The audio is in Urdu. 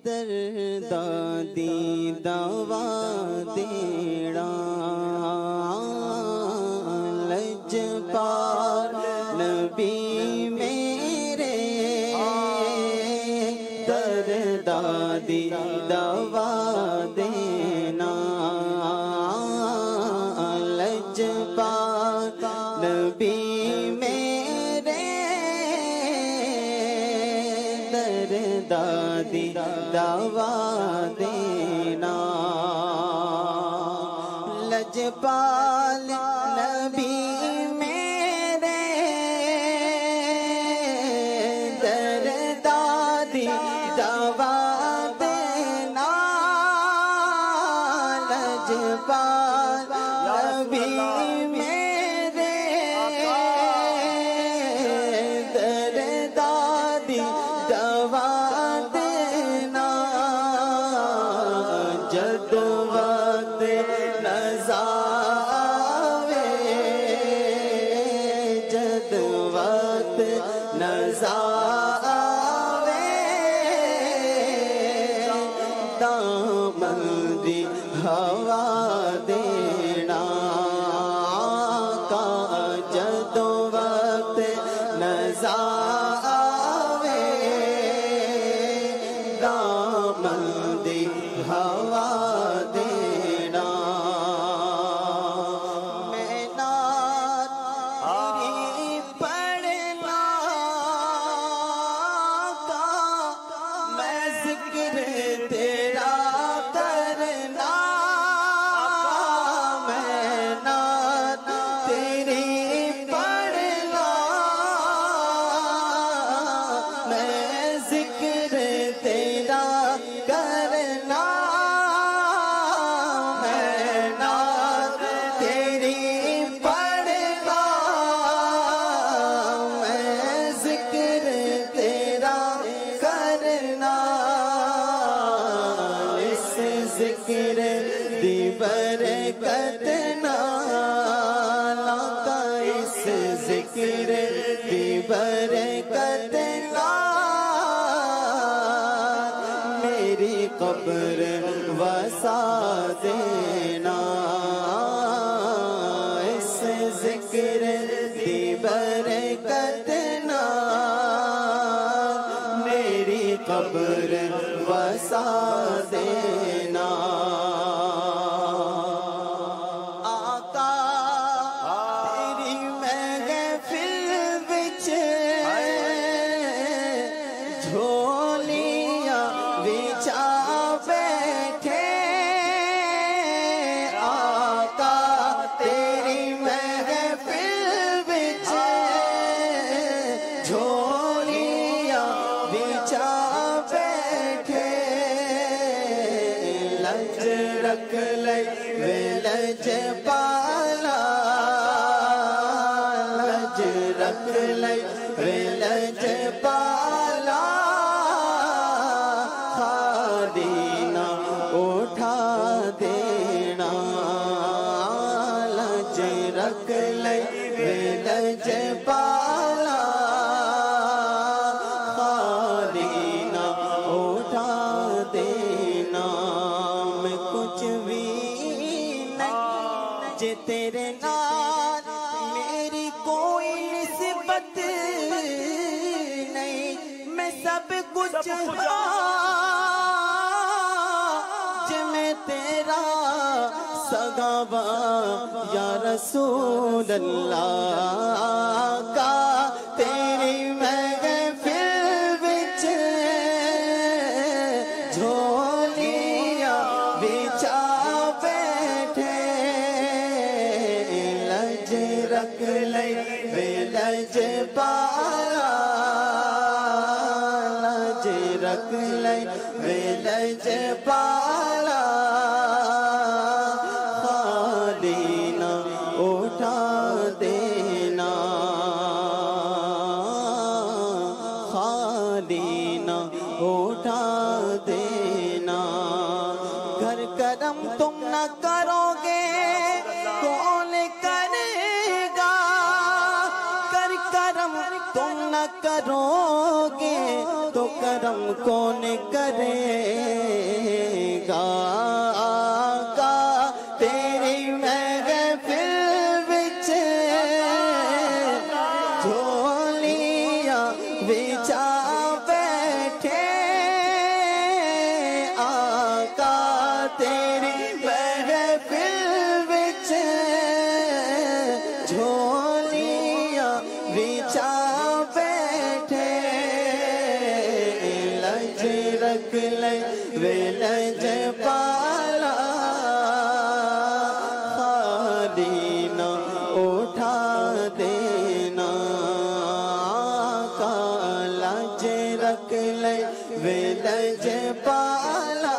دردی دوا دینا لجپال نبی میرے دردی دوا دینا لجپال نبی میرے دردی دوا دینا لجپال نبی میرے دردی دوا دینا لجپال نبی میرے دردی دوا دینا جد وقت نزاوے جد وقت نزاوے دامن دی ہوا دینا کا جد وقت نزاوے دامن دی ہوا دینا میں نعت تیری پڑھنا کا میں ذکر تیرا کرنا میں نعت تیری پڑھنا میں ذکر تیرا کرنا میں نعت تیری پڑھنا میں ذکر تیرا کرنا اس ذکر دی برکت نال کا اس ذکر دی برکت نال میری قبر وسا دینا اس ذکر دی برکت نال میری قبر وسا دینا آقا تیری محفل وچ جھولیاں وچا بیٹھے آقا تیری محفل وچ جھولیاں وچا بیٹھے لج رکھ لئی وے لج پالا لج رکھ لئی وے لج پالا خالی نہ اٹھا دینا لج رکھ لئی وے لج پالا خالی نہ اٹھا دینا میں کچھ بھی نہیں جے تیرے نال میری کوئی نسبت نہیں میں سب کچھ ہاں جے میں تیرا سگا یا رسول اللہ کا تیری محفل وچ جھولیاں بچا بیٹھے لج رکھ لئی وے لج پالا لج رکھ لئی وے لج پالا خالی نہ اٹھا دینا خالی نہ اٹھا دینا گھر کرم تم نہ کرو گے کون کرے گا کر کرم تم نہ کرو گے تو تو کرم کون کرے گا آقا تیری محفل وچ جھولیاں بچھا بیٹھے آقا تیری محفل وچ جھولیاں بچھا بیٹھے لج رکھ لے وے لج پالا خالی نہ اٹھا دینا آقا لج رکھ لے وے لج پالا